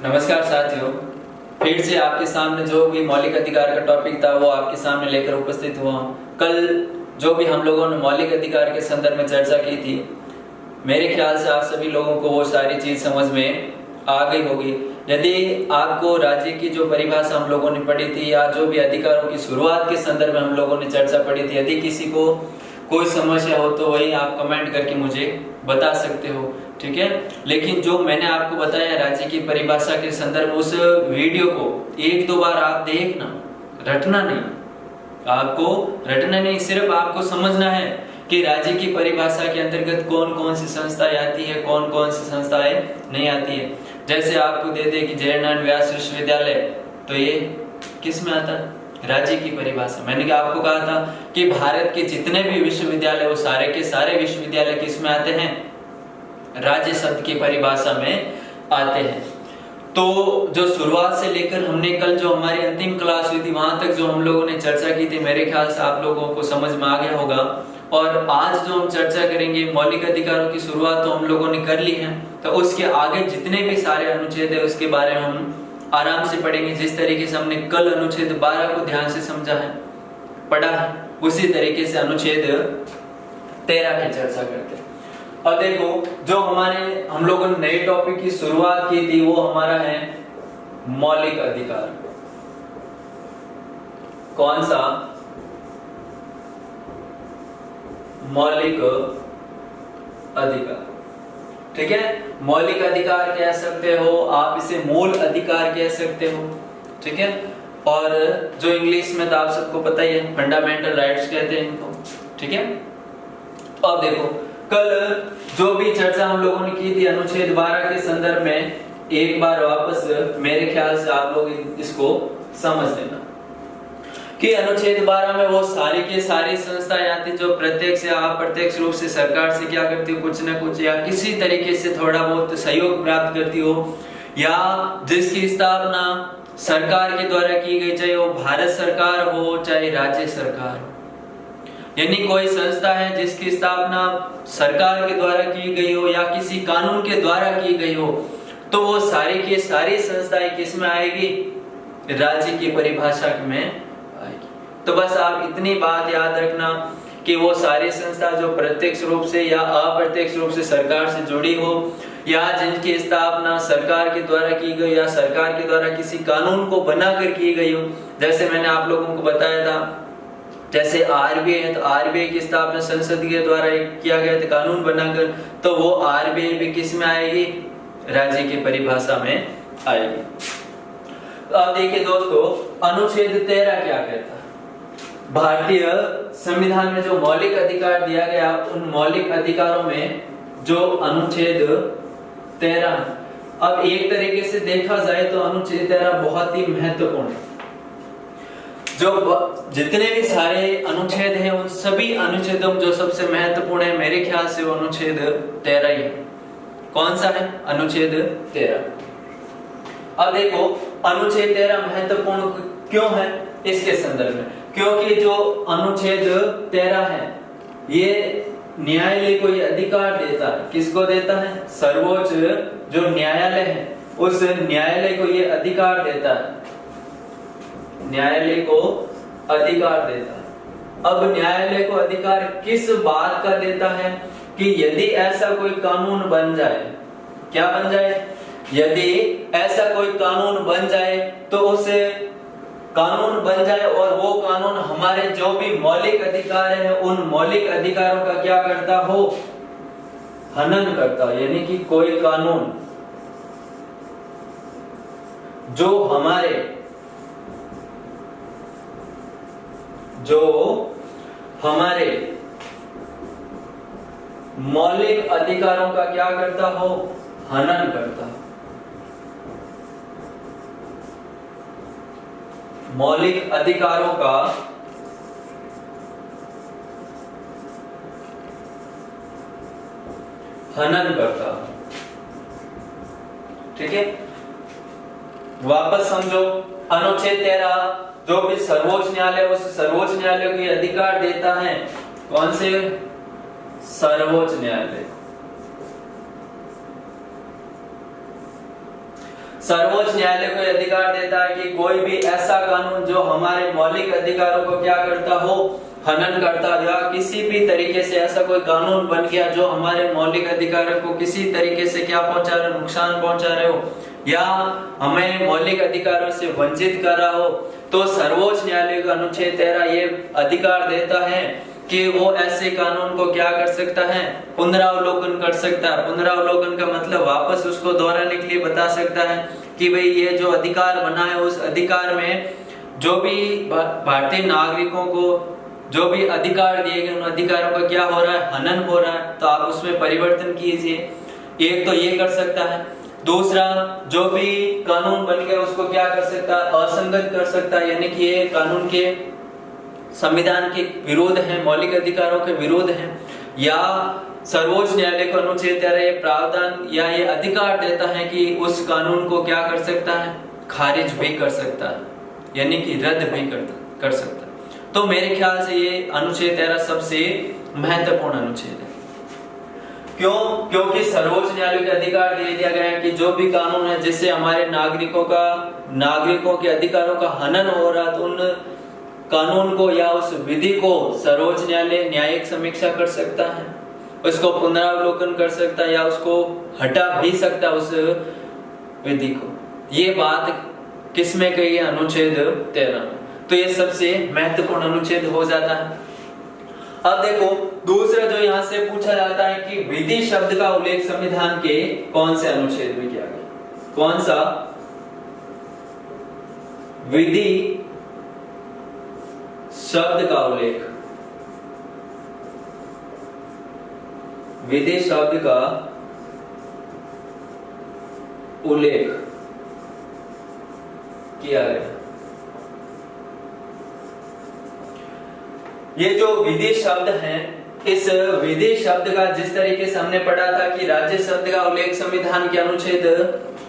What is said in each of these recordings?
नमस्कार साथियों, फिर से आपके सामने जो भी मौलिक अधिकार का टॉपिक था वो आपके सामने लेकर उपस्थित हुआ हूं। कल जो भी हम लोगों ने मौलिक अधिकार के संदर्भ में चर्चा की थी, मेरे ख्याल से आप सभी लोगों को वो सारी चीज समझ में आ गई होगी। यदि आपको राज्य की जो परिभाषा हम लोगों ने पढ़ी थी या जो भी अधिकारों की शुरुआत के संदर्भ में हम लोगों ने चर्चा पढ़ी थी, यदि किसी को कोई समस्या हो तो वही आप कमेंट करके मुझे बता सकते हो, ठीक है। लेकिन जो मैंने आपको बताया राज्य की परिभाषा के संदर्भ, उस वीडियो को एक दो बार आप देखना, रटना नहीं, आपको रटना नहीं, सिर्फ आपको समझना है कि राज्य की परिभाषा के अंतर्गत कौन कौन सी संस्थाएं आती है, कौन कौन सी संस्थाएं नहीं आती है। जैसे आपको दे दे कि जयनारायण व्यास विश्वविद्यालय, तो ये किस में आता है? राज्य की परिभाषा। मैंने क्या आपको कहा था कि भारत के जितने भी विश्वविद्यालय, वो सारे के सारे विश्वविद्यालय किस में आते हैं? राज्य शब्द की परिभाषा में आते हैं। तो जो शुरुआत से लेकर हमने कल जो हमारी अंतिम क्लास हुई थी, वहां तक जो हम लोगों ने चर्चा की थी, मेरे ख्याल से आप लोगों को समझ में आ गया होगा। और आज जो हम चर्चा करेंगे, मौलिक अधिकारों की शुरुआत तो हम लोगों ने कर ली है, तो उसके आगे जितने भी सारे अनुच्छेद है उसके बारे में हम आराम से पढ़ेंगे। जिस तरीके से हमने कल अनुच्छेद 12 को ध्यान से समझा है, पढ़ा है, उसी तरीके से अनुच्छेद 13 की चर्चा करते हैं। अब देखो, जो हम लोगों ने नए टॉपिक की शुरुआत की थी वो हमारा है मौलिक अधिकार। कौन सा? मौलिक अधिकार, ठीक है। मौलिक अधिकार कह सकते हो आप, इसे मूल अधिकार कह सकते हो, ठीक है। और जो इंग्लिश में तो आप सबको पता ही है, फंडामेंटल राइट्स कहते हैं इनको, ठीक है। अब देखो, कल जो भी चर्चा हम लोगों ने की थी अनुच्छेद 12 के संदर्भ में, एक बार वापस मेरे ख्याल से आप लोग इसको समझ लेना कि अनुच्छेद 12 में वो सारी की सारी संस्थाएं आती जो प्रत्यक्ष या अप्रत्यक्ष रूप से सरकार से क्या करती हो, कुछ न कुछ या किसी तरीके से थोड़ा बहुत सहयोग प्राप्त करती हो, या जिसकी स्थापना सरकार के द्वारा की गई, चाहे वो भारत सरकार हो चाहे राज्य सरकार हो। यानी कोई संस्था है जिसकी स्थापना सरकार के द्वारा की गई हो या किसी कानून के द्वारा की गई हो, तो वो सारी की सारी संस्थाएं किस में आएगी? राज्य की परिभाषा में आएगी। तो बस आप इतनी बात याद रखना कि वो सारी संस्था जो प्रत्यक्ष रूप से या अप्रत्यक्ष रूप से सरकार से जुड़ी हो, या जिनकी स्थापना सरकार के द्वारा की गई या सरकार के द्वारा किसी कानून को बनाकर की गई हो। जैसे मैंने आप लोगों को बताया था, जैसे आरबीआई है, तो आरबीआई की स्थापना संसद के द्वारा किया गया था कानून बनाकर, तो वो आरबीआई भी किस में आएगी? राज्य की परिभाषा में आएगी। तो अब देखिए दोस्तों, अनुच्छेद 13 क्या कहता है? भारतीय संविधान में जो मौलिक अधिकार दिया गया, उन मौलिक अधिकारों में जो अनुच्छेद 13, अब एक तरीके से देखा जाए तो अनुच्छेद 13 बहुत ही महत्वपूर्ण है। जो जितने भी सारे अनुच्छेद हैं, उन सभी अनुच्छेदों में जो सबसे महत्वपूर्ण है, मेरे ख्याल से वो अनुच्छेद 13 ही है। कौन सा है? अनुच्छेद 13। अब देखो, अनुच्छेद 13 महत्वपूर्ण क्यों है इसके संदर्भ में? क्योंकि जो अनुच्छेद 13 है, ये न्यायालय को ये अधिकार देता है। किसको देता है? सर्वोच्च जो न्यायालय है, उस न्यायालय को ये अधिकार देता है, न्यायालय को अधिकार देता है। अब न्यायालय को अधिकार किस बात का देता है? कि यदि ऐसा कोई कानून बन जाए, क्या बन जाए? यदि ऐसा कोई कानून बन जाए, तो उसे कानून बन जाए और वो कानून हमारे जो भी मौलिक अधिकार है, उन मौलिक अधिकारों का क्या करता हो? हनन करता हो। यानी कि कोई कानून जो हमारे मौलिक अधिकारों का क्या करता हो? हनन करता हो। मौलिक अधिकारों का हनन करता हो, ठीक है। वापस समझो, अनुच्छेद 13 जो भी सर्वोच्च न्यायालय, उस सर्वोच्च न्यायालय को अधिकार देता है। कौन से? सर्वोच्च न्यायालय। सर्वोच्च न्यायालय को अधिकार देता है कि कोई भी ऐसा कानून जो हमारे मौलिक अधिकारों को क्या करता हो, हनन करता, या किसी भी तरीके से ऐसा कोई कानून बन गया जो हमारे मौलिक अधिकारों को किसी तरीके से क्या पहुंचा रहे हो, नुकसान पहुंचा रहे हो, या हमें मौलिक अधिकारों से वंचित कर रहा हो, तो सर्वोच्च न्यायालय का अनुच्छेद 13 ये अधिकार देता है कि वो ऐसे कानून को क्या कर सकता है, पुनरावलोकन कर सकता है। पुनरावलोकन का मतलब वापस उसको दोहराने के लिए बता सकता है कि भाई ये जो अधिकार बना है उस अधिकार में जो भी भारतीय नागरिकों को जो भी अधिकार दिए गए उन अधिकारों का क्या हो रहा है, हनन हो रहा है, तो आप उसमें परिवर्तन कीजिए। एक तो ये कर सकता है। दूसरा, जो भी कानून बन गया उसको क्या कर सकता है, असंगत कर सकता है, यानी कि ये कानून के संविधान के विरोध है, मौलिक अधिकारों के विरोध है, या सर्वोच्च न्यायालय को अनुच्छेद 13 ये प्रावधान या ये अधिकार देता है कि उस कानून को क्या कर सकता है, खारिज भी कर सकता है, यानी कि रद्द भी कर सकता है। तो मेरे ख्याल से ये अनुच्छेद 13 सबसे महत्वपूर्ण अनुच्छेद है। क्यों? क्योंकि सर्वोच्च न्यायालय के अधिकार दे दिया गया है कि जो भी कानून है जिससे हमारे नागरिकों के अधिकारों का हनन हो रहा है, तो उन कानून को या उस विधि को सर्वोच्च न्यायालय न्यायिक समीक्षा कर सकता है, उसको पुनरावलोकन कर सकता है, या उसको हटा भी सकता है उस विधि को। ये बात किसमें कही है? अनुच्छेद 13 में। तो ये सबसे महत्वपूर्ण अनुच्छेद हो जाता है। अब देखो दूसरा जो यहाँ से पूछा जाता है कि विधि शब्द का उल्लेख संविधान के कौन से अनुच्छेद में किया गया? कौन सा विधि शब्द का उल्लेख, विधि शब्द का उल्लेख किया गया? ये जो विधि शब्द है, इस विधि शब्द का जिस तरीके से हमने पढ़ा था कि राज्य शब्द का उल्लेख संविधान के अनुच्छेद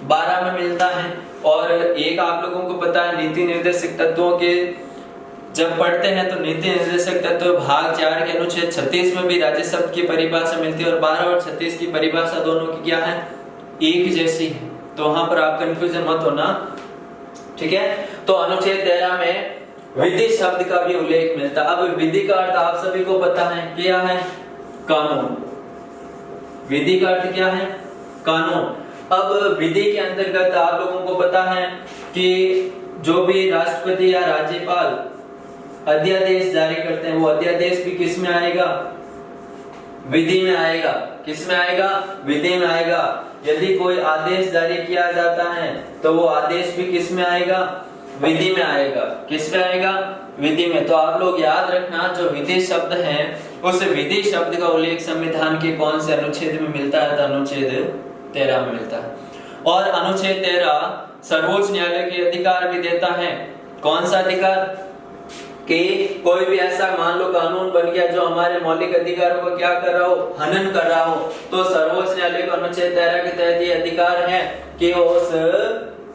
12 में मिलता है, और एक आप लोगों को पता है नीति निर्देशक तत्वों के जब पढ़ते हैं तो नीति निर्देशक तत्व भाग 4 के अनुच्छेद 36 में भी राज्य शब्द की परिभाषा मिलती है, और 12 और 36 की परिभाषा दोनों की क्या है, एक जैसी है। तो वहां पर आप कंफ्यूजन मत होना, ठीक है। तो अनुच्छेद 13 में विधि शब्द का भी उल्लेख मिलता है। अब विधि का अर्थ आप सभी को पता है क्या है, कानून। विधि का अर्थ क्या है, कानून। अब विधि के अंतर्गत आप लोगों को पता है कि जो भी राष्ट्रपति या राज्यपाल अध्यादेश जारी करते हैं, वो अध्यादेश भी किस में आएगा, विधि में आएगा। किस में आएगा, विधि में आएगा। यदि कोई आदेश जारी किया जाता है तो वो आदेश भी किस में आएगा, विधि में आएगा। किस में आएगा, विधि में। तो आप लोग याद रखना, जो विधि शब्द है उस विधि शब्द का उल्लेख संविधान के कौन से अनुच्छेद में मिलता है, तो अनुच्छेद 13 में मिलता है। और अनुच्छेद 13 सर्वोच्च न्यायालय के अधिकार भी देता है। कौन सा अधिकार, कि कोई भी ऐसा मान लो कानून बन गया जो हमारे मौलिक अधिकारों को क्या कर रहा हो, हनन कर रहा हो, तो सर्वोच्च न्यायालय को अनुच्छेद 13 के तहत ये अधिकार है कि वो उस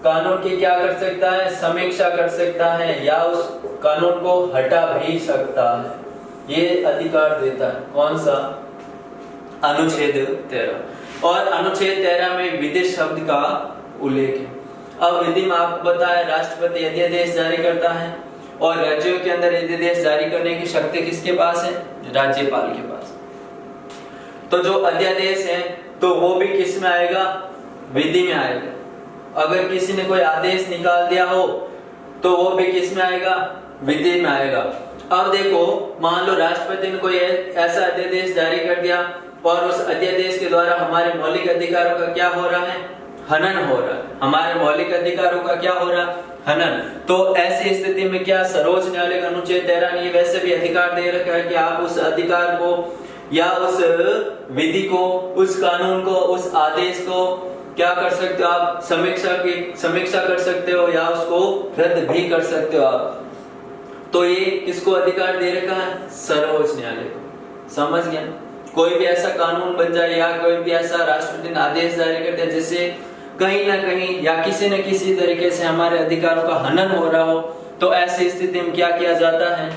कानून की क्या कर सकता है, समीक्षा कर सकता है, या उस कानून को हटा भी सकता है। ये अधिकार देता है कौन सा, अनुच्छेद 13। और अनुच्छेद 13 में विधि शब्द का उल्लेख है। अब विधि में आपको पता है राष्ट्रपति अध्यादेश जारी करता है, और राज्यों के अंदर अध्यादेश जारी करने की शक्ति किसके पास है, राज्यपाल के पास। तो जो अध्यादेश है तो वो भी किस में आएगा, विधि में आएगा। अगर किसी ने कोई आदेश निकाल दिया हो तो वो भी किस में आएगा, विधि में आएगा। अब देखो मान लो राष्ट्रपति ने कोई ऐसा अध्यादेश जारी कर दिया, और उस अध्यादेश के द्वारा हमारे मौलिक अधिकारों का क्या हो रहा है, हनन हो रहा है। हमारे मौलिक अधिकारों का क्या हो रहा है, हनन। तो ऐसी स्थिति में क्या सर्वोच्च न्यायालय का अनुच्छेद 13 ने ये वैसे भी अधिकार दे रखा है कि आप उस अधिकार को या उस विधि को, उस कानून को, उस आदेश को क्या कर सकते हो, आप समीक्षा कर सकते हो, या उसको रद्द भी कर सकते हो आप। तो ये किसको अधिकार दे रखा है, सर्वोच्च न्यायालय को। समझ गया। कोई भी ऐसा कानून बन जाए या कोई भी ऐसा राष्ट्रपति ने आदेश जारी कर दिया जिससे कहीं ना कहीं या किसी न किसी तरीके से हमारे अधिकारों का हनन हो रहा हो, तो ऐसी स्थिति में क्या किया जाता है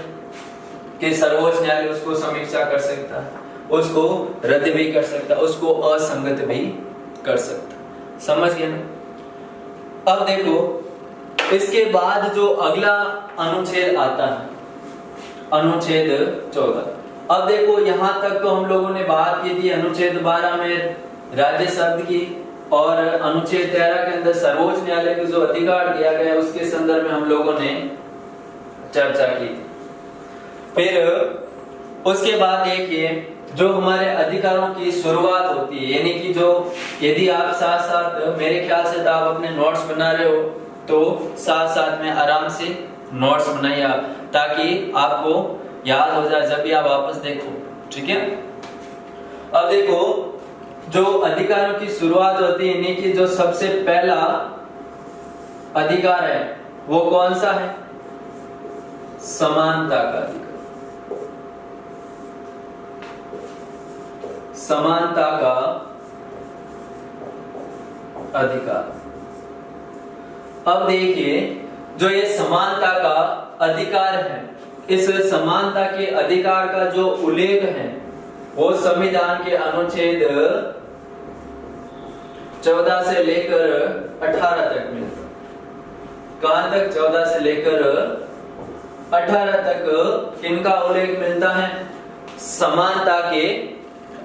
कि सर्वोच्च न्यायालय उसको समीक्षा कर सकता है, उसको रद्द भी कर सकता है, उसको असंगत भी कर सकता है। समझ गए ना। अब देखो इसके बाद जो अगला अनुच्छेद आता है, अनुच्छेद 14। अब देखो यहां तक तो हम लोगों ने बात की थी अनुच्छेद 12 में राज्य शब्द की, और अनुच्छेद 13 के अंदर सर्वोच्च न्यायालय को जो अधिकार दिया गया उसके संदर्भ में हम लोगों ने चर्चा की थी। फिर उसके बाद देखिए जो हमारे अधिकारों की शुरुआत होती है, यानी कि जो यदि आप साथ साथ मेरे ख्याल से तो आप अपने नोट्स बना रहे हो तो साथ साथ में आराम से नोट्स बनाइए आप, ताकि आपको याद हो जाए जब भी आप वापस देखो, ठीक है। अब देखो जो अधिकारों की शुरुआत होती है, यानी कि जो सबसे पहला अधिकार है वो कौन सा है? समानता का अधिकार, समानता का अधिकार। अब देखिए जो ये समानता का अधिकार है, इस समानता के अधिकार का जो उल्लेख है वो संविधान के अनुच्छेद 14 से लेकर 18 तक मिलता है। कहां तक? 14 से लेकर 18 तक किनका उल्लेख मिलता है? समानता के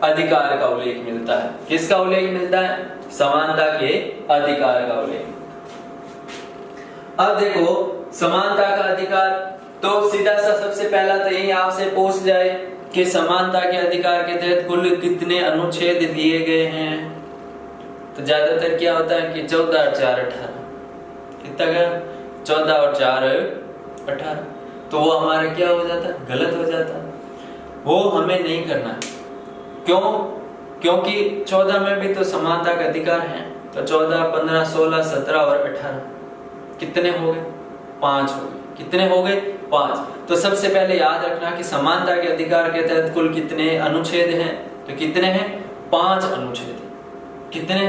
अधिकार का उल्लेख मिलता है। किसका उल्लेख मिलता है? समानता के अधिकार का उल्लेख। अब देखो समानता का अधिकार, तो सीधा सा सबसे पहला तो यही आपसे पूछ जाए कि समानता के अधिकार के तहत कुल कितने अनुच्छेद दिए गए हैं, तो ज्यादातर क्या होता है कि 14 और 4 18। कितना गया? 14 और 4 18। तो वो हमारा क्या हो जाता है? गलत हो जाता है। वो हमें नहीं करना है। क्यों? क्योंकि 14 में भी तो समानता का अधिकार है। तो 14, 15, 16, 17 और 18 कितने हो गए? 5 हो गए। कितने हो गए? 5। तो सबसे पहले याद रखना कि समानता के अधिकार के तहत कुल कितने अनुच्छेद हैं? तो कितने हैं? 5 अनुच्छेद हैं। कितने?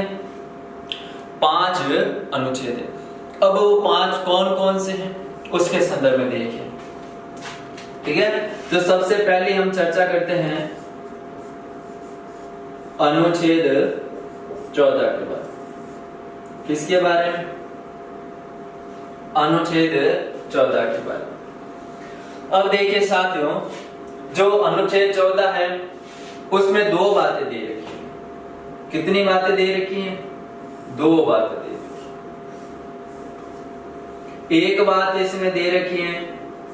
5 अनुच्छेद हैं। अब वो 5 कौन कौन से हैं उसके संदर्भ में देखिए, ठीक है। तो सबसे पहले हम चर्चा करते हैं अनुच्छेद 14 के बारे में। किसके बारे में? अनुच्छेद 14 के बारे में। अब देखिए साथियों, जो अनुच्छेद 14 है उसमें 2 बातें दे रखी हैं। कितनी बातें दे रखी हैं? 2 बातें दे रखी। एक बात इसमें दे रखी है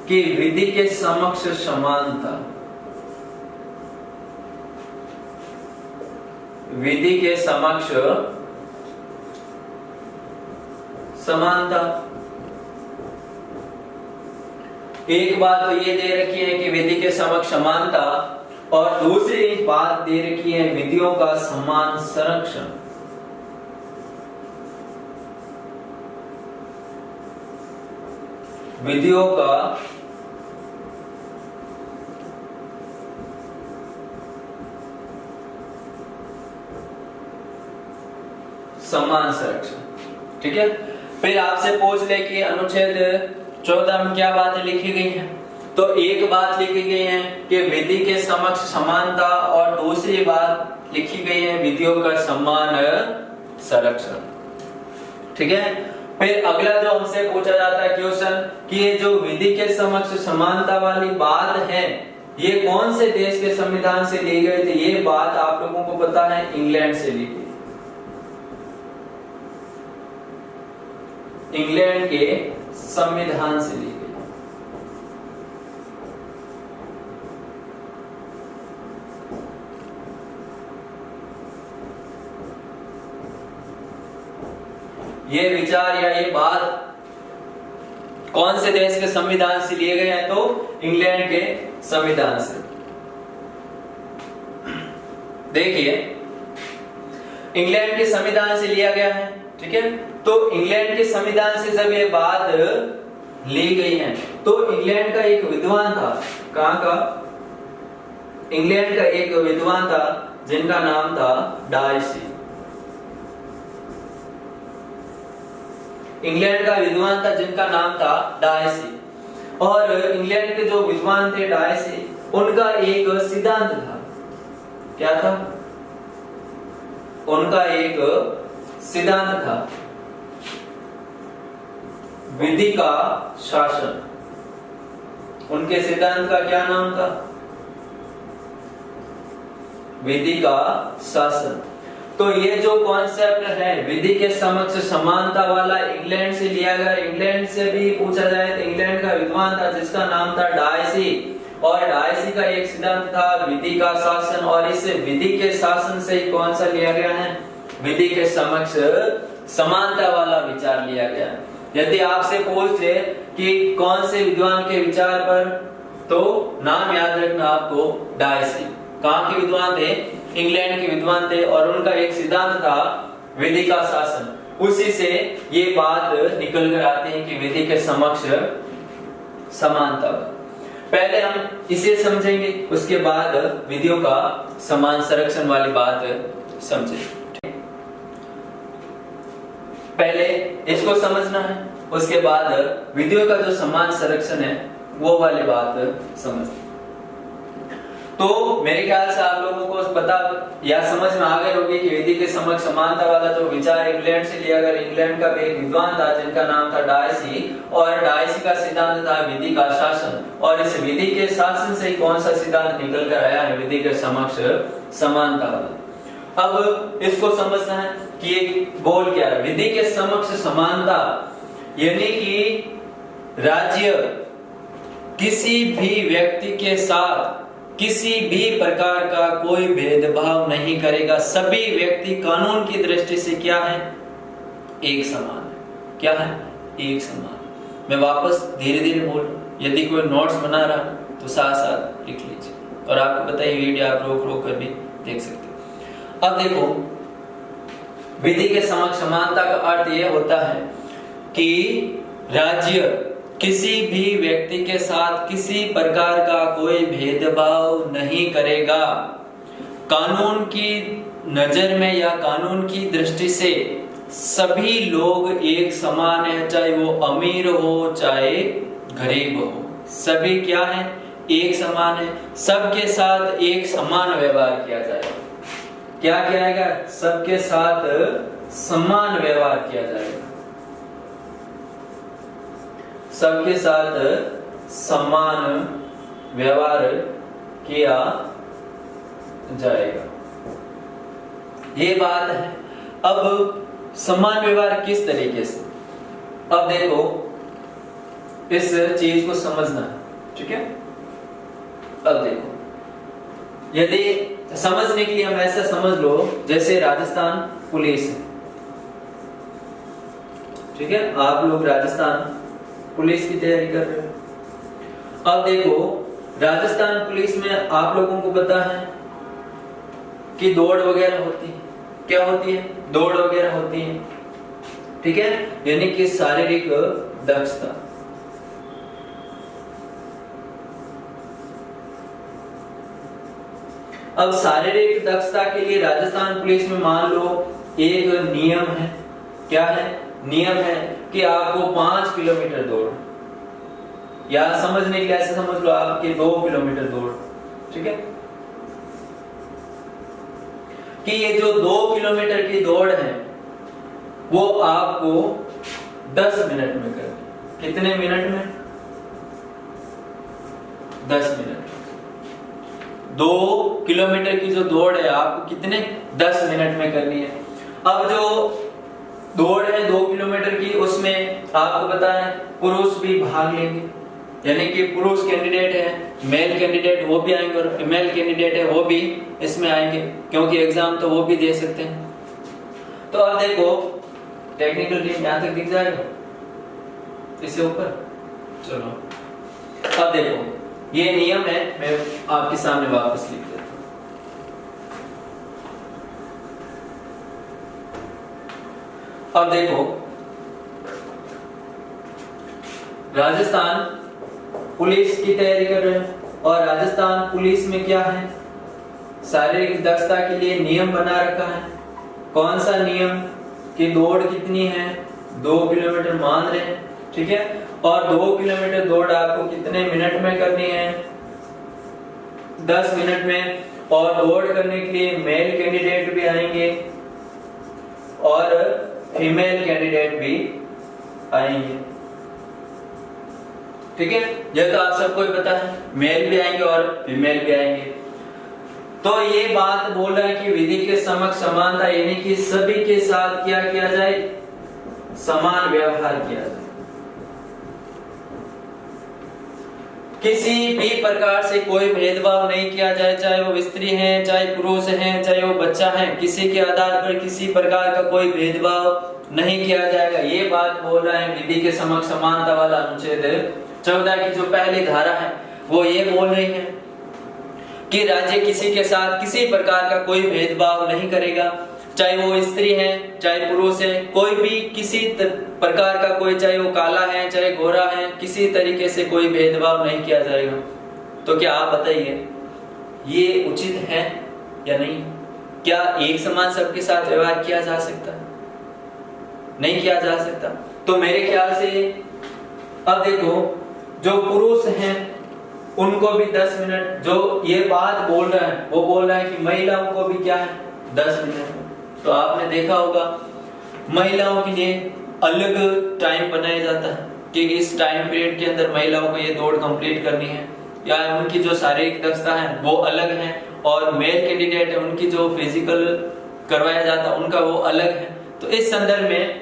कि विधि के समक्ष समानता, विधि के समक्ष समानता। एक बात तो ये दे रखी है कि विधि के समक्ष समानता, और दूसरी बात दे रखी है विधियों का समान संरक्षण। विधियों का समान संरक्षण, ठीक है। फिर आपसे पूछ ले कि अनुच्छेद 14 में क्या बातें लिखी गई हैं, तो एक बात लिखी गई है कि विधि के समक्ष समानता, और दूसरी बात लिखी गई है विधियों का समान संरक्षण, ठीक है। फिर अगला जो हमसे पूछा जाता है क्वेश्चन कि ये जो विधि के समक्ष समानता वाली बात है ये कौन से देश के संविधान से ली गई थी? ये बात आप लोगों को पता है इंग्लैंड से ली गई। इंग्लैंड के संविधान से ली गई। ये विचार या ये बात कौन से देश के संविधान से लिए गए हैं? तो इंग्लैंड के संविधान से। देखिए इंग्लैंड के संविधान से लिया गया है, ठीक है। तो इंग्लैंड के संविधान से जब ये बात ली गई है तो इंग्लैंड का एक विद्वान था। कहां का? इंग्लैंड का एक विद्वान था जिनका नाम था डायसी। इंग्लैंड का विद्वान था जिनका नाम था डायसी, और इंग्लैंड के जो विद्वान थे डायसी, उनका एक सिद्धांत था। क्या था? उनका एक सिद्धांत था विधि का शासन। उनके सिद्धांत का क्या नाम था? विधि का शासन। तो ये जो कॉन्सेप्ट है विधि के समक्ष समानता वाला इंग्लैंड से लिया गया। इंग्लैंड से भी पूछा जाए तो इंग्लैंड का विद्वान था जिसका नाम था डायसी, और डायसी का एक सिद्धांत था विधि का शासन, और इस विधि के शासन से कौन सा लिया गया है? विधि के समक्ष समानता वाला विचार लिया गया। यदि आपसे पूछे कि कौन से विद्वान के विचार पर, तो नाम याद रखना आपको, डायसी। कहां के विद्वान थे? इंग्लैंड के विद्वान थे, और उनका एक सिद्धांत था विधि का शासन। उसी से ये बात निकल कर आती है कि विधि के समक्ष समानता। पहले हम इसे समझेंगे, उसके बाद विधियों का समान संरक्षण वाली बात समझेंगे। पहले इसको समझना है, उसके बाद विधियों का जो समान संरक्षण है वो वाली बात समझना। तो मेरे ख्याल से आप लोगों को पता या समझ में आ गई होगी कि विधि के समक्ष समानता वाला जो विचार इंग्लैंड से लिया गया। इंग्लैंड का एक विद्वान था जिनका नाम था डायसी, और डायसी का सिद्धांत था विधि का शासन, और इस विधि के शासन से ही कौन सा सिद्धांत निकल कर आया है? विधि के समक्ष समानता वाला। अब इसको समझना है कि ये बोल क्या है। विधि के समक्ष समानता यानी कि राज्य किसी भी व्यक्ति के साथ किसी भी प्रकार का कोई भेदभाव नहीं करेगा। सभी व्यक्ति कानून की दृष्टि से क्या है? एक समान है। क्या है? एक समान। मैं वापस धीरे धीरे बोल, यदि कोई नोट्स बना रहा तो साथ साथ लिख लीजिए, और आपको पता है वीडियो आप रोक रोक कर भी देख सकते हैं। अब देखो, विधि के समक्ष समानता का अर्थ यह होता है कि राज्य किसी भी व्यक्ति के साथ किसी प्रकार का कोई भेदभाव नहीं करेगा। कानून की नजर में या कानून की दृष्टि से सभी लोग एक समान है, चाहे वो अमीर हो चाहे गरीब हो, सभी क्या है? एक समान है। सबके साथ एक समान व्यवहार किया जाएगा। क्या किया जाएगा? सबके साथ समान व्यवहार किया जाएगा। सबके साथ समान व्यवहार किया जाएगा, ये बात है। अब समान व्यवहार किस तरीके से? अब देखो, इस चीज को समझना है, ठीक है? अब देखो, यदि समझने के लिए हम ऐसा समझ लो जैसे राजस्थान पुलिस है, ठीक है? आप लोग राजस्थान पुलिस की तैयारी कर रहे हो। अब देखो, राजस्थान पुलिस में आप लोगों को पता है कि दौड़ वगैरह होती है। क्या होती है? दौड़ वगैरह होती है, ठीक है? यानी कि शारीरिक दक्षता। अब शारीरिक दक्षता के लिए राजस्थान पुलिस में मान लो एक नियम है। क्या है? नियम है कि आपको 5 किलोमीटर दौड़, या समझने के लिए ऐसे समझ लो आपके 2 किलोमीटर दौड़, ठीक है? कि ये जो 2 किलोमीटर की दौड़ है वो आपको 10 मिनट में करनी। कितने मिनट में? 10 मिनट। 2 किलोमीटर की जो दौड़ है आपको कितने? 10 मिनट में करनी है। अब जो दौड़ है 2 किलोमीटर की, उसमें आपको पता है पुरुष भी भाग लेंगे, यानी कि पुरुष कैंडिडेट है, मेल कैंडिडेट वो भी आएंगे, और फीमेल कैंडिडेट है वो भी इसमें आएंगे, क्योंकि एग्जाम तो वो भी दे सकते हैं। तो अब देखो, टेक्निकल टीम यहां तक दिख जाएगा इससे ऊपर। चलो, अब देखो, ये नियम है, मैं आपके सामने वापस लिख देता हूं। अब देखो, राजस्थान पुलिस की तैयारी कर रहे हैं, और राजस्थान पुलिस में क्या है? शारीरिक दक्षता के लिए नियम बना रखा है। कौन सा नियम? कि दौड़ कितनी है? 2 किलोमीटर मान रहे हैं, ठीक है? और 2 किलोमीटर दौड़ आपको कितने मिनट में करनी है? 10 मिनट में। और दौड़ करने के लिए मेल कैंडिडेट भी आएंगे और फीमेल कैंडिडेट भी आएंगे, ठीक है, यह तो आप सबको ही पता है, मेल भी आएंगे और फीमेल भी आएंगे। तो ये बात बोल रहा है कि विधि के समक्ष समानता, यानी कि सभी के साथ क्या किया जाए, समान व्यवहार किया जाए। किसी भी प्रकार से कोई भेदभाव नहीं किया जाए, चाहे वो स्त्री है, चाहे पुरुष है, चाहे वो बच्चा है, किसी के आधार पर किसी प्रकार का कोई भेदभाव नहीं किया जाएगा। ये बात बोल रहा है विधि के समक्ष समानता वाला अनुच्छेद 14 की जो पहली धारा है वो ये बोल रही है कि राज्य किसी के साथ किसी प्रकार का कोई भेदभाव नहीं करेगा, चाहे वो स्त्री है, चाहे पुरुष है, कोई भी किसी प्रकार का कोई, चाहे वो काला है, चाहे गोरा है, किसी तरीके से कोई भेदभाव नहीं किया जाएगा। तो क्या आप बताइए ये उचित है या नहीं? क्या एक समान सबके साथ व्यवहार किया जा सकता है? नहीं किया जा सकता। तो मेरे ख्याल से अब देखो, जो पुरुष हैं उनको भी 10 मिनट, जो ये बात बोल रहा है वो बोल रहा है कि महिलाओं को भी क्या है 10 मिनट। तो आपने देखा होगा महिलाओं के लिए अलग टाइम बनाया जाता है कि इस टाइम पीरियड के अंदर महिलाओं को ये दौड़ कंप्लीट करनी है, या उनकी जो शारीरिक दक्षता है वो अलग है, और मेल कैंडिडेट है उनकी जो फिजिकल करवाया जाता है उनका वो अलग है। तो इस संदर्भ में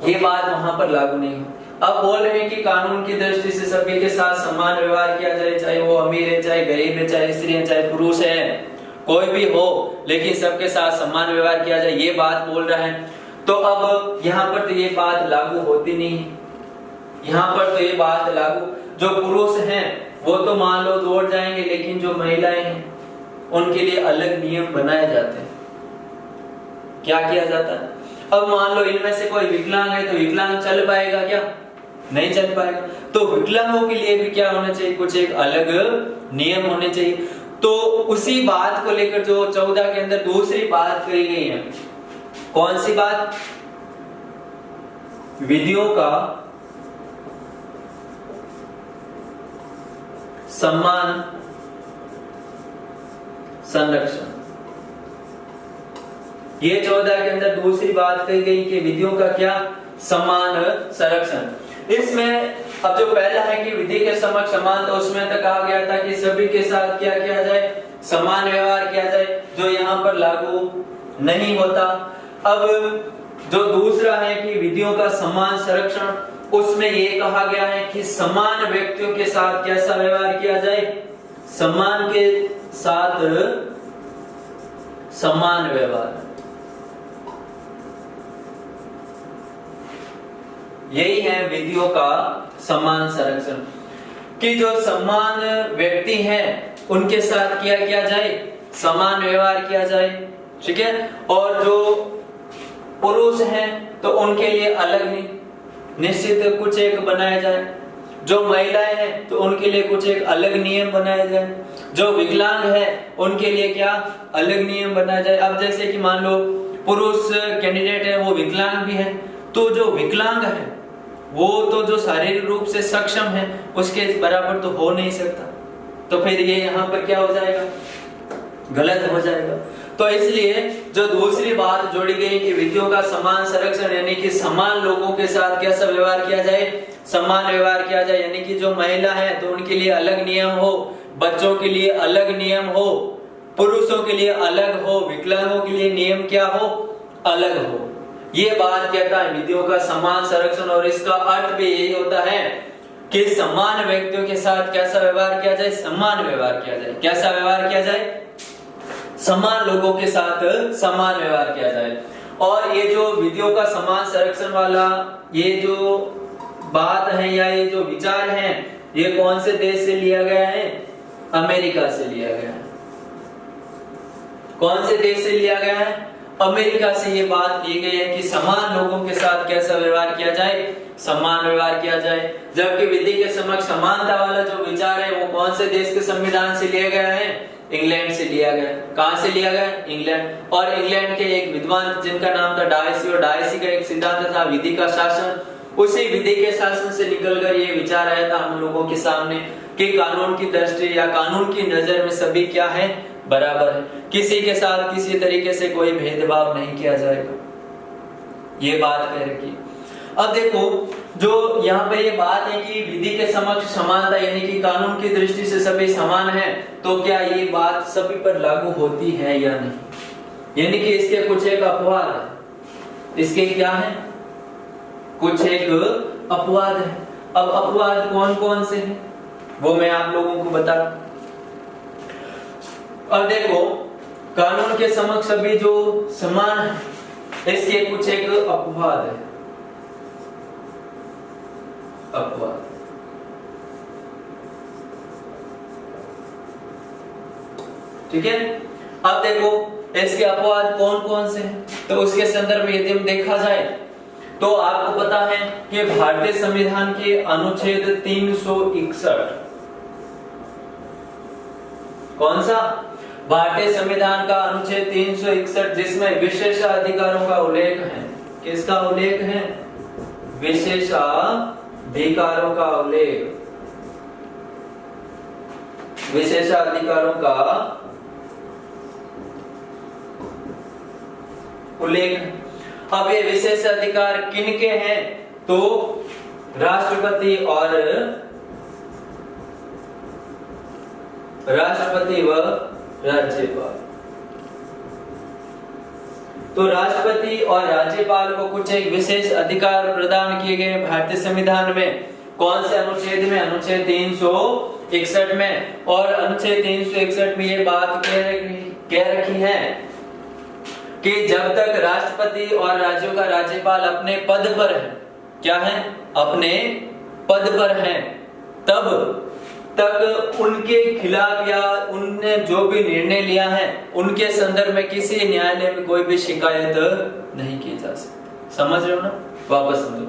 ये बात वहां पर लागू नहीं हो। अब बोल रहे हैं कि कानून की दृष्टि से सभी के साथ समान व्यवहार किया जाए, चाहे वो अमीर है, चाहे गरीब है, चाहे स्त्री है, चाहे पुरुष है, कोई भी हो, लेकिन सबके साथ समान व्यवहार किया जाए, ये बात बोल रहा है। तो अब यहाँ पर तो ये बात लागू होती नहीं है। यहाँ पर तो ये बात लागू, जो पुरुष हैं वो तो मान लो दौड़ जाएंगे, लेकिन जो महिलाएं हैं उनके लिए अलग नियम बनाए जाते हैं। क्या किया जाता है? अब मान लो इनमें से कोई विकलांग है, तो विकलांग चल पाएगा क्या? नहीं चल पाएगा। तो विकलांगों के लिए भी क्या होना चाहिए? कुछ एक अलग नियम होने चाहिए। तो उसी बात को लेकर जो 14 के अंदर दूसरी बात कही गई है, कौन सी बात? विधियों का समान संरक्षण। ये 14 के अंदर दूसरी बात कही गई कि विधियों का क्या? समान संरक्षण। इसमें अब जो पहला है कि विधि के समक्ष समान, तो उसमें तक कहा गया था कि सभी के साथ क्या किया जाए? समान व्यवहार किया जाए, जो यहाँ पर लागू नहीं होता। अब जो दूसरा है कि विधियों का समान संरक्षण, उसमें ये कहा गया है कि समान व्यक्तियों के साथ कैसा व्यवहार किया जाए? समान के साथ समान व्यवहार। यही है विधियों का समान संरक्षण, कि जो समान व्यक्ति हैं उनके साथ क्या किया जाए? समान व्यवहार किया जाए, ठीक है। और जो पुरुष हैं तो उनके लिए अलग निश्चित कुछ एक बनाया जाए, जो महिलाएं हैं तो उनके लिए कुछ एक अलग नियम बनाया जाए, जो विकलांग है उनके लिए क्या अलग नियम बनाया जाए। अब जैसे कि मान लो पुरुष कैंडिडेट है वो विकलांग भी है, तो जो विकलांग है वो तो जो शारीरिक रूप से सक्षम है उसके बराबर तो हो नहीं सकता, तो फिर ये यहाँ पर क्या हो जाएगा? गलत हो जाएगा। तो इसलिए जो दूसरी बात जोड़ी गई कि विधियों का समान संरक्षण, यानी कि समान लोगों के साथ कैसा व्यवहार किया जाए? समान व्यवहार किया जाए, यानी कि जो महिला है तो उनके लिए अलग नियम हो, बच्चों के लिए अलग नियम हो, पुरुषों के लिए अलग हो, विकलांगों के लिए नियम क्या हो? अलग हो। ये बात कहता है विधियों का समान संरक्षण, और इसका अर्थ भी यही होता है कि समान व्यक्तियों के साथ कैसा व्यवहार किया जाए? समान व्यवहार किया जाए। कैसा व्यवहार किया जाए? समान लोगों के साथ समान व्यवहार किया जाए। और ये जो विधियों का समान संरक्षण वाला ये जो बात है या ये जो विचार है, ये कौन से देश से लिया गया है? अमेरिका से लिया गया है। कौन से देश से लिया गया है? अमेरिका से ये बात की गई है कि समान लोगों के साथ कैसा व्यवहार किया जाए? समान व्यवहार किया जाए। जबकि विधि के समक्ष समानता वाला जो विचार है वो कौन से देश के संविधान से लिया गया है? इंग्लैंड से लिया गया। कहां से लिया गया? इंग्लैंड। और इंग्लैंड के एक विद्वान जिनका नाम था डायसी, और डायसी का एक सिद्धांत था विधि का शासन। उसी विधि के शासन से निकलकर ये विचार आया था हम लोगों के सामने कि कानून की दृष्टि या कानून की नजर में सभी क्या है? बराबर है। किसी के साथ किसी तरीके से कोई भेदभाव नहीं किया जाएगा, ये बात कह रखी। अब देखो, जो यहाँ पे ये बात है कि विधि के समक्ष समानता यानी कि कानून की दृष्टि से सभी समान हैं, तो क्या ये बात सभी पर लागू होती है या नहीं, यानी कि इसके कुछ एक अपवाद है। इसके क्या है, कुछ एक अपवाद है। अब अपवाद कौन कौन से हैं वो मैं आप लोगों को बता। अब देखो, कानून के समक्ष सभी जो समान है, इसके कुछ एक अपवाद है। अपवाद, ठीक है। अब देखो इसके अपवाद कौन कौन से हैं, तो उसके संदर्भ में यदि हम देखा जाए तो आपको पता है कि भारतीय संविधान के अनुच्छेद 361, कौन सा, भारतीय संविधान का अनुच्छेद 361, जिसमें विशेषाधिकारों का उल्लेख है। किसका उल्लेख है, विशेषाधिकारों का उल्लेख, विशेषाधिकारों का उल्लेख। अब ये विशेष अधिकार किनके हैं, तो राष्ट्रपति व राज्यपाल। तो राष्ट्रपति और राज्यपाल को कुछ एक विशेष अधिकार प्रदान किए गए भारतीय संविधान में। कौन से अनुच्छेद में, अनुच्छेद 361 में। और अनुच्छेद 361 में ये बात कह रखी है कि जब तक राष्ट्रपति और राज्यों का राज्यपाल अपने पद पर है, क्या है, अपने पद पर है, तब तक उनके खिलाफ या उनने जो भी निर्णय लिया है उनके संदर्भ में किसी न्यायालय में कोई भी शिकायत नहीं की जा सकती। समझ रहे हो ना, वापस समझो।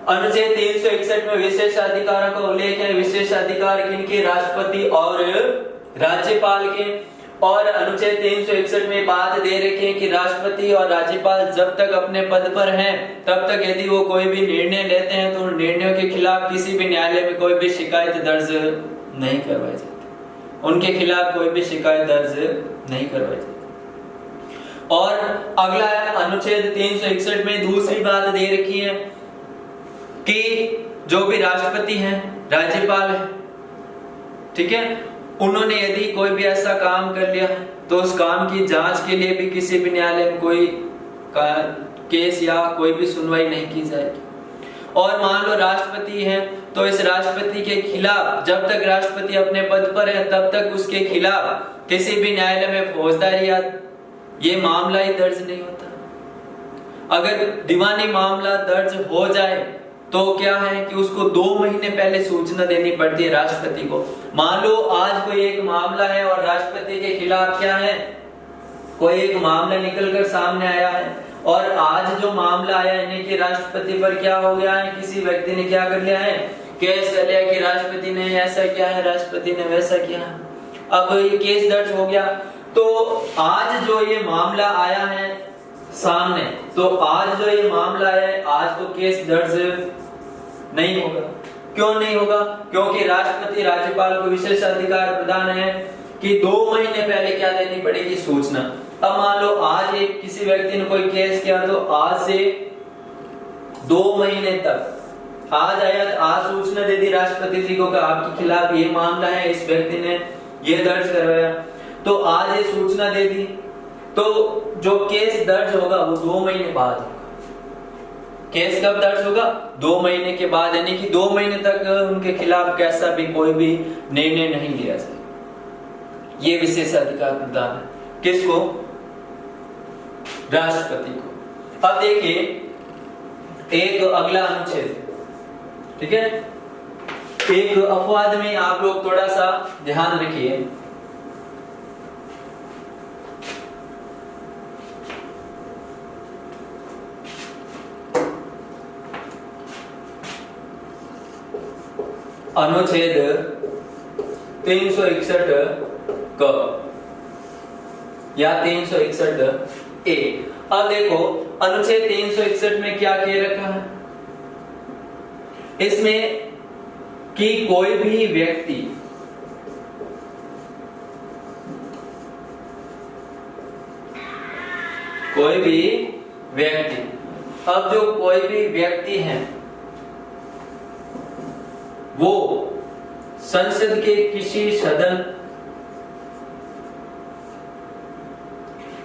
अनुच्छेद 361 में विशेषाधिकारों का उल्लेख है। विशेषाधिकार किनके, राष्ट्रपति और राज्यपाल के। और अनुच्छेद 361 में बात दे रखी है कि राष्ट्रपति और राज्यपाल जब तक अपने पद पर हैं, तब तक यदि वो कोई भी निर्णय लेते हैं तो उन निर्णयों के खिलाफ किसी भी न्यायालय में कोई भी शिकायत दर्ज नहीं करवाई जाती, उनके खिलाफ कोई भी शिकायत दर्ज नहीं करवाई जाती। और अगला है अनुच्छेद 361 में दूसरी बात दे रखी है कि जो भी राष्ट्रपति हैं, राज्यपाल है, ठीक है, उन्होंने यदि कोई भी ऐसा काम कर लिया तो उस काम की जांच के लिए भी किसी भी न्यायालय में कोई केस या कोई भी सुनवाई नहीं की जाएगी। और मान लो राष्ट्रपति है, तो इस राष्ट्रपति के खिलाफ जब तक राष्ट्रपति अपने पद पर है तब तक उसके खिलाफ किसी भी न्यायालय में फौजदारी या ये मामला ही दर्ज नहीं होता। अगर दीवानी मामला दर्ज हो जाए तो क्या है कि उसको 2 महीने पहले सूचना देनी पड़ती है राष्ट्रपति को। मान लो आज कोई एक मामला है और राष्ट्रपति के खिलाफ क्या है, कोई एक मामला निकलकर सामने आया है, और आज जो मामला आया यानी कि राष्ट्रपति पर क्या हो गया है, किसी व्यक्ति ने क्या कर लिया है, केस कर लिया कि राष्ट्रपति ने ऐसा किया है, राष्ट्रपति ने वैसा किया है। अब ये केस दर्ज हो गया, तो आज जो ये मामला आया है सामने, तो आज जो ये मामला है, आज तो केस दर्ज नहीं होगा। क्यों नहीं होगा, क्योंकि राष्ट्रपति राज्यपाल को विशेष अधिकार प्रदान है कि 2 महीने पहले क्या देनी पड़ेगी, सूचना। अब मान लो आज एक किसी व्यक्ति ने कोई केस किया, तो आज से 2 महीने तक आज आया, आज सूचना दे दी राष्ट्रपति जी को कि आपके खिलाफ ये मामला है, इस व्यक्ति ने ये दर्ज करवाया, तो आज ये सूचना दे दी, तो जो केस दर्ज होगा वो 2 महीने बाद होगा। केस कब दर्ज होगा, 2 महीने के बाद, यानी कि 2 महीने तक उनके खिलाफ कैसा भी कोई भी निर्णय नहीं लिया जाए। ये विशेष अधिकार प्रदान है किसको, राष्ट्रपति को। अब देखिए एक अगला अनुच्छेद, ठीक है, एक अपवाद में आप लोग थोड़ा सा ध्यान रखिए। अनुच्छेद 361 क या 361 ए। अब देखो अनुच्छेद 361 में क्या कह रखा है, इसमें कि कोई भी व्यक्ति अब जो कोई भी व्यक्ति है वो संसद के किसी सदन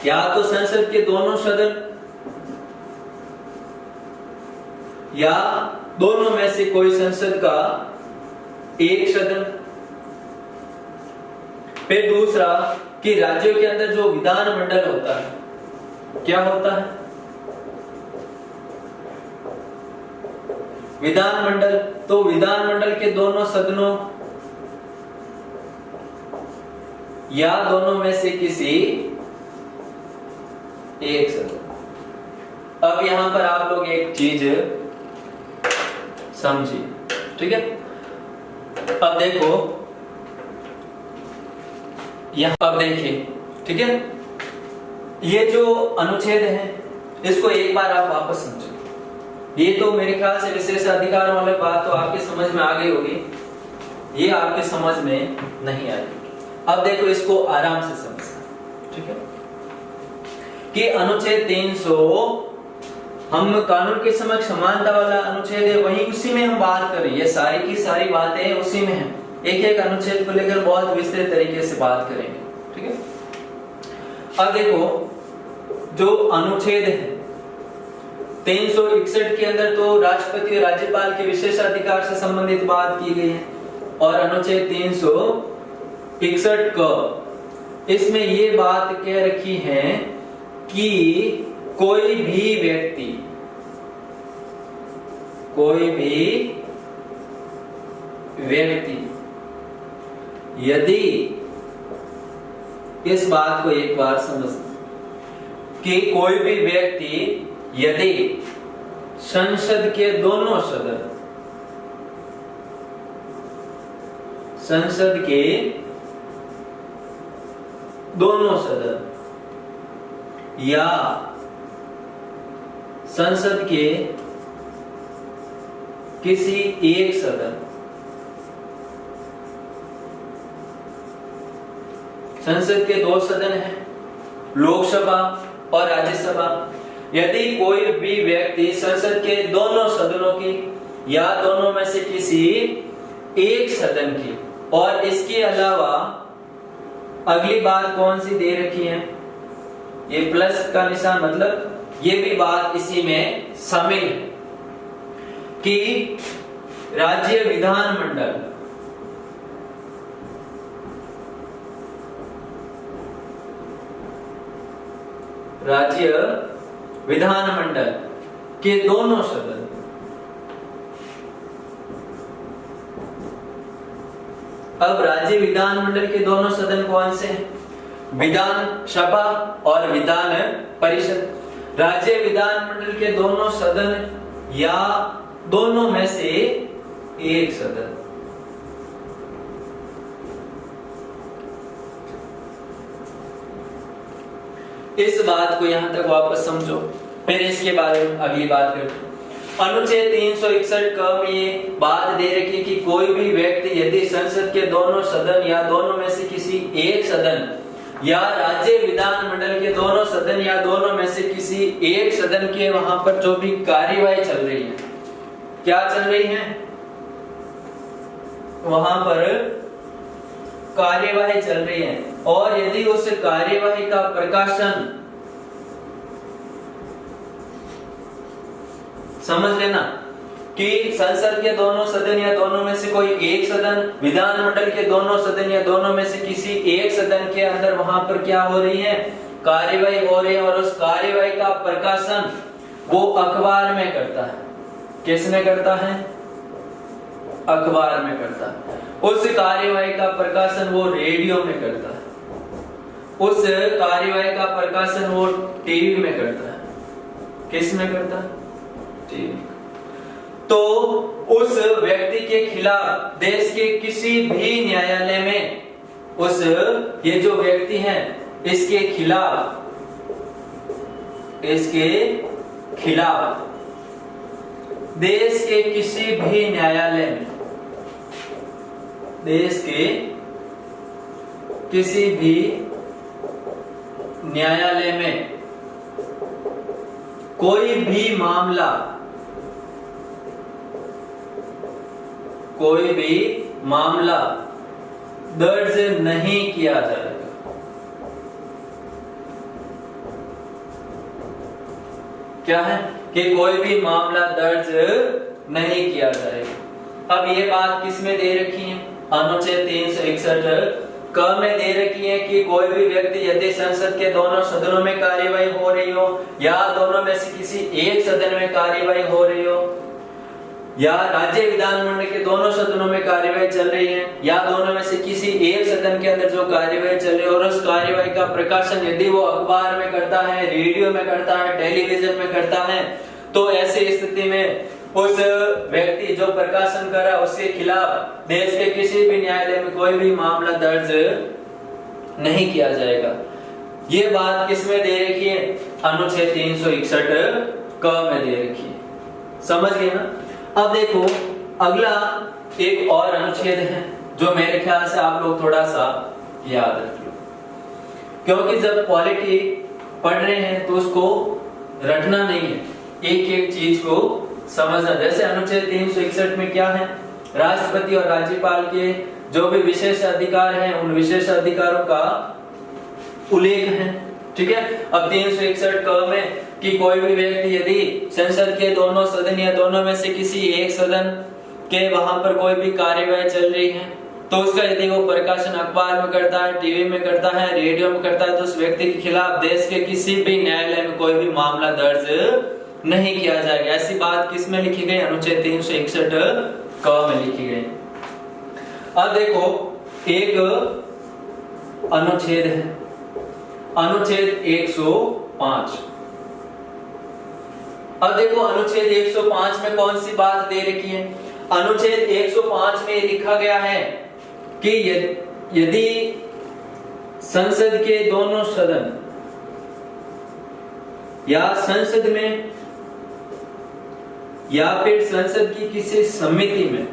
या तो संसद के दोनों सदन या दोनों में से कोई संसद का एक सदन, फिर दूसरा कि राज्यों के अंदर जो विधानमंडल होता है क्या होता है, विधानमंडल, तो विधानमंडल के दोनों सदनों या दोनों में से किसी एक सदन। अब यहां पर आप लोग एक चीज समझिए, ठीक है। अब देखो अब देखिए, ठीक है, ये जो अनुच्छेद है इसको एक बार आप वापस समझो। ये तो मेरे ख्याल से विशेष अधिकार वाली बात तो आपकी समझ में आ गई होगी, ये आपकी समझ में नहीं आएगी। अब देखो इसको आराम से समझना, ठीक है, कि अनुच्छेद 300 हम कानून के समक्ष समानता वाला अनुच्छेद है, वही उसी में हम बात करें, ये सारी की सारी बातें उसी में है। एक एक अनुच्छेद को लेकर बहुत विस्तृत तरीके से बात करेंगे, ठीक है। अब देखो जो अनुच्छेद है 361 के अंदर तो राष्ट्रपति और राज्यपाल के विशेषाधिकार से संबंधित बात की गई है, और अनुच्छेद 361 क इसमें ये बात कह रखी है कि कोई भी व्यक्ति यदि, इस बात को एक बार समझना, कि कोई भी व्यक्ति यदि संसद के दोनों सदन, संसद के दोनों सदन या संसद के किसी एक सदन, संसद के दो सदन हैं, लोकसभा और राज्यसभा, यदि कोई भी व्यक्ति संसद के दोनों सदनों की या दोनों में से किसी एक सदन की, और इसके अलावा अगली बात कौन सी दे रखी है, ये प्लस का निशान, मतलब ये भी बात इसी में शामिल है कि राज्य विधानमंडल के दोनों सदन अब राज्य विधानमंडल के दोनों सदन कौन से हैं? विधानसभा और विधान परिषद। राज्य विधानमंडल के दोनों सदन या दोनों में से एक सदन। इस बात को यहां तक वापस समझो, फिर इसके बारे में अगली बात करते। अनुच्छेद 361 क में ये बात दे रखी कि कोई भी व्यक्ति यदि संसद के दोनों सदन या दोनों में से किसी एक सदन या राज्य विधानमंडल के दोनों सदन या दोनों में से किसी एक सदन के वहां पर जो भी कार्यवाही चल रही है, क्या चल रही है, वहां पर कार्यवाही चल रही है, और यदि उस कार्यवाही का प्रकाशन, समझ लेना कि संसद के दोनों सदन या दोनों में से कोई एक सदन, विधानमंडल के दोनों सदन या दोनों में से किसी एक सदन के अंदर वहां पर क्या हो रही है, कार्यवाही हो रही है, और उस कार्यवाही का प्रकाशन वो अखबार में करता है। किस में करता है? अखबार में करता है। उस कार्यवाही का प्रकाशन वो रेडियो में करता है, उस कार्यवाही का प्रकाशन वो टीवी में करता है। किस में करता है? टीवी। तो उस व्यक्ति के खिलाफ देश के किसी भी न्यायालय में उस ये जो व्यक्ति है इसके खिलाफ देश के किसी भी न्यायालय में, देश के किसी भी न्यायालय में कोई भी मामला दर्ज नहीं किया जाएगा। क्या है कि कोई भी मामला दर्ज नहीं किया जाएगा। अब ये बात किस में दे रखी है? अनुच्छेद 361 क में दे रखी है कि कोई भी व्यक्ति यदि संसद के दोनों सदनों में कार्यवाही हो रही हो या दोनों में से किसी एक सदन में कार्यवाही हो रही हो या राज्य विधानमंडल के दोनों सदनों में कार्यवाही चल रही है या दोनों में से किसी एक सदन के अंदर जो कार्यवाही चल रही है और उस कार्यवाही का प्रकाशन यदि वो अखबार में करता है, रेडियो में करता है, टेलीविजन में करता है, तो ऐसी स्थिति में उस व्यक्ति जो प्रकाशन कर रहा है उसके खिलाफ देश के किसी भी न्यायालय में कोई भी मामला दर्ज नहीं किया जाएगा। ये बात किसमें दे रखी है? अनुच्छेद 361 क में दे रखी है। समझ गए ना? अब देखो अगला एक और अनुच्छेद है जो मेरे ख्याल से आप लोग थोड़ा सा याद रख लो, क्योंकि जब पॉलिटी पढ़ रहे हैं तो उसको रटना नहीं है, एक एक चीज को समझना। जैसे अनुच्छेद 361 में क्या है? राष्ट्रपति और राज्यपाल के जो भी विशेष अधिकार हैं उन विशेष अधिकारों का उल्लेख है। ठीक है। अब 361 क में कि कोई भी व्यक्ति यदि संसद के दोनों सदन या दोनों में से किसी एक सदन के वहां पर कोई भी कार्यवाही चल रही है तो उसका यदि वो प्रकाशन अखबार में करता है, टीवी में करता है, रेडियो में करता है तो उस व्यक्ति के खिलाफ देश के किसी भी न्यायालय में कोई भी मामला दर्ज नहीं किया जाएगा। ऐसी बात किस में लिखी गई? अनुच्छेद 361 क में लिखी गई। अब देखो एक अनुच्छेद है, अनुच्छेद 105। अब देखो अनुच्छेद 105 में कौन सी बात दे रखी है? अनुच्छेद 105 में लिखा गया है कि यदि संसद के दोनों सदन या संसद में या फिर संसद की किसी समिति में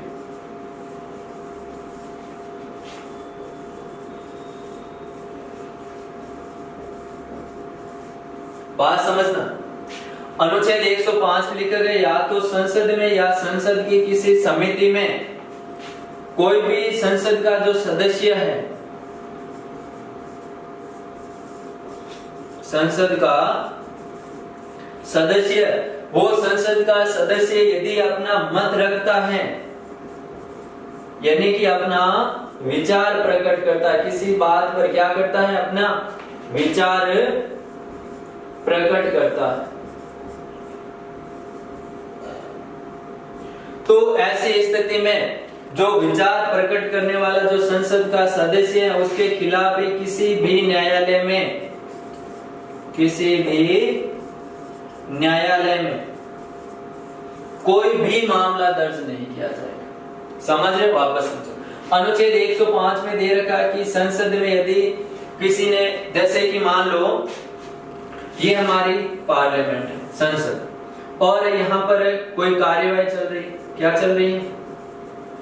बात समझना, अनुच्छेद 105 में लिखा गया या तो संसद में या संसद की किसी समिति में कोई भी संसद का जो सदस्य है, संसद का सदस्य, वो संसद का सदस्य यदि अपना मत रखता है यानी कि अपना विचार प्रकट करता है, किसी बात पर क्या करता है? अपना विचार प्रकट करता है, तो ऐसी स्थिति में जो विचार प्रकट करने वाला जो संसद का सदस्य है उसके खिलाफ भी किसी भी न्यायालय में कोई भी मामला दर्ज नहीं किया जाएगा। समझ रहे? वापस समझो। अनुच्छेद 105 में दे रखा है कि संसद में यदि किसी ने, जैसे कि मान लो ये हमारी पार्लियामेंट है, संसद, और यहाँ पर कोई कार्यवाही चल रही है। क्या चल रही है?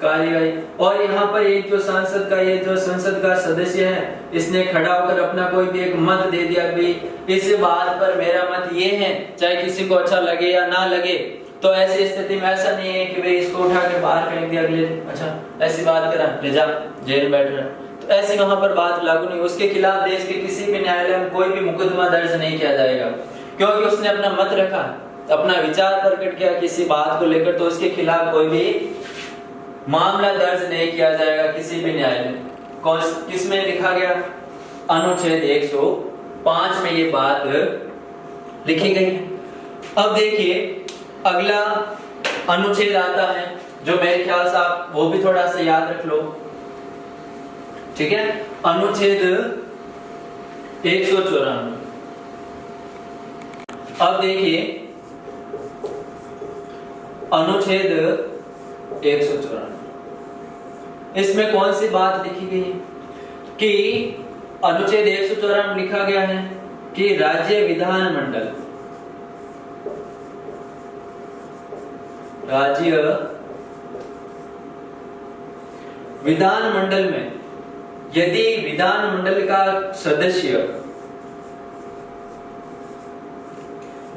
कार्यवाही। और यहाँ पर एक जो सांसद का, ये जो संसद का सदस्य है, इसने खड़ा होकर अपना कोई भी एक मत दे दिया कि इस बात पर मेरा मत ये है, चाहे किसी को अच्छा लगे या ना लगे। तो ऐसी स्थिति में ऐसा नहीं है कि भाई इसको उठा के बाहर फेंक दिया अगले दिन, अच्छा ऐसी बात करा, ले जा जेल बैठ रहा, तो ऐसी वहां पर बात लागू नहीं। उसके खिलाफ देश के किसी भी न्यायालय में कोई भी मुकदमा दर्ज नहीं किया जाएगा, क्योंकि उसने अपना मत रखा, अपना विचार प्रकट किया किसी बात को लेकर, तो उसके खिलाफ कोई भी मामला दर्ज नहीं किया जाएगा किसी भी न्यायालय में। कौन किस में लिखा गया? अनुच्छेद 105 में ये बात लिखी गई है। अब देखिए अगला अनुच्छेद आता है जो मेरे ख्याल से आप वो भी थोड़ा सा याद रख लो। ठीक है, अनुच्छेद 194। अब देखिए अनुच्छेद 194, इसमें कौन सी बात लिखी गई है कि अनुच्छेद 194 में लिखा गया है कि राज्य विधानमंडल में यदि विधानमंडल का सदस्य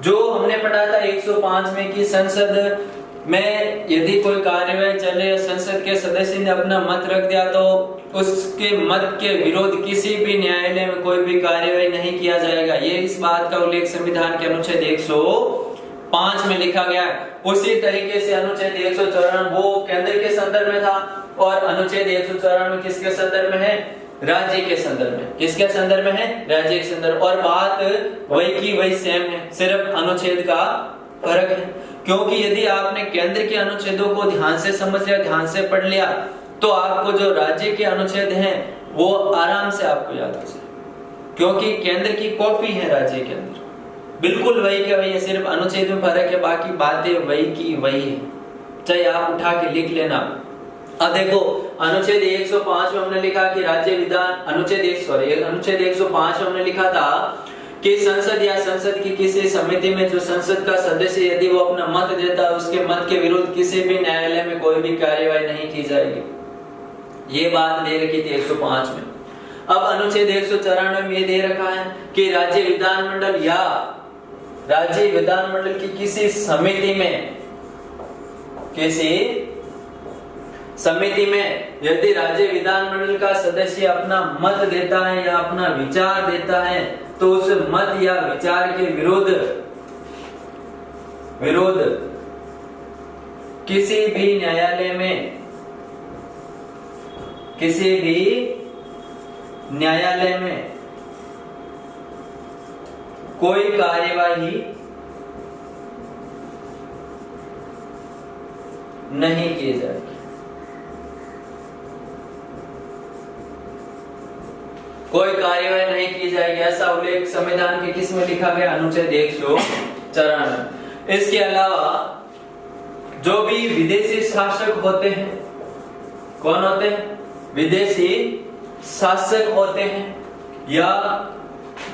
जो हमने पढ़ा था 105 में कि संसद में यदि कोई कार्यवाही चले, संसद के सदस्य ने अपना मत रख दिया तो उसके मत के विरोध किसी भी न्यायालय में कोई भी कार्यवाही नहीं किया जाएगा। ये इस बात का उल्लेख संविधान के अनुच्छेद 105 में लिखा गया है। उसी तरीके से अनुच्छेद 194 वो केंद्र के संदर्भ में था और अनुच्छेद 194 किसके संदर्भ में है? राज्य के संदर्भ में। किसके संदर्भ में है? राज्य के संदर्भ। और बात वही की वही सेम है, सिर्फ अनुच्छेद का फर्क है। क्योंकि यदि आपने केंद्र के अनुच्छेदों को ध्यान से समझ लिया, ध्यान से पढ़ लिया, तो आपको जो राज्य के अनुच्छेद हैं वो आराम से आपको याद हो जाए, क्योंकि केंद्र की कॉपी है राज्य के अंदर, बिल्कुल वही के वही है, सिर्फ अनुच्छेद में फर्क है, बाकी बातें वही की वही है। चाहे आप उठा के लिख लेना। अब देखो अनुच्छेद 105 में हमने लिखा कि राज्य विधान अनुच्छेद 105 में हमने लिखा था कि संसद या संसद की किसी समिति में जो संसद का सदस्य यदि वो अपना मत देता है, उसके मत के विरुद्ध किसी भी न्यायालय में कोई भी कार्यवाही नहीं की जाएगी। ये बात दे रखी थी 105 में। अब अनुच्छेद 194 में ये दे रखा है कि राज्य विधानमंडल या राज्य विधानमंडल की किसी समिति में यदि राज्य विधानमंडल का सदस्य अपना मत देता है या अपना विचार देता है, तो उस मत या विचार के विरोध किसी भी न्यायालय में कोई कार्यवाही नहीं की जाएगी। कोई कार्यवाही नहीं की जाएगी, ऐसा उल्लेख संविधान के किस में लिखा गया? अनुच्छेद 194। इसके अलावा जो भी विदेशी शासक होते हैं, कौन होते हैं? विदेशी शासक होते हैं, या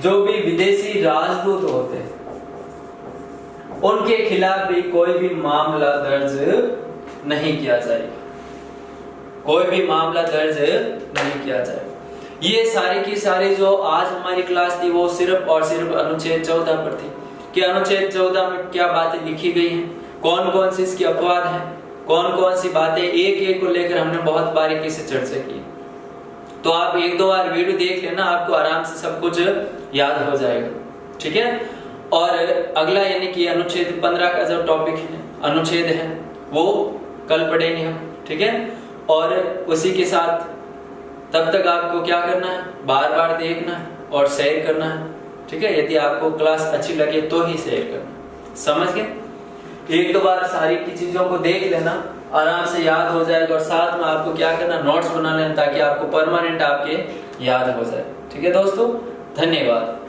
जो भी विदेशी राजदूत होते हैं, उनके खिलाफ भी कोई भी मामला दर्ज नहीं किया जाएगा। कोई भी मामला दर्ज नहीं किया जाएगा। ये सारी की सारी जो आज हमारी क्लास थी वो सिर्फ और सिर्फ अनुच्छेद 14 पर थी कि अनुच्छेद 14 में क्या बातें लिखी गई हैं, कौन कौन सी इसकी अपवाद है, कौन कौन सी बातें, एक एक को लेकर हमने बहुत बारीकी से चर्चा की। तो आप एक दो बार वीडियो देख लेना, आपको आराम से सब कुछ याद हो जाएगा। ठीक है। और अगला यानी कि अनुच्छेद 15 का जो टॉपिक है, अनुच्छेद है, वो कल पढ़ेंगे हम। ठीक है। और उसी के साथ तब तक आपको क्या करना है? बार बार देखना है और शेयर करना है। ठीक है। यदि आपको क्लास अच्छी लगे तो ही शेयर करना। समझ गए? एक दो बार सारी की चीजों को देख लेना, आराम से याद हो जाएगा। और साथ में आपको क्या करना? नोट्स बना लेना, ताकि आपको परमानेंट आपके याद हो जाए। ठीक है दोस्तों, धन्यवाद।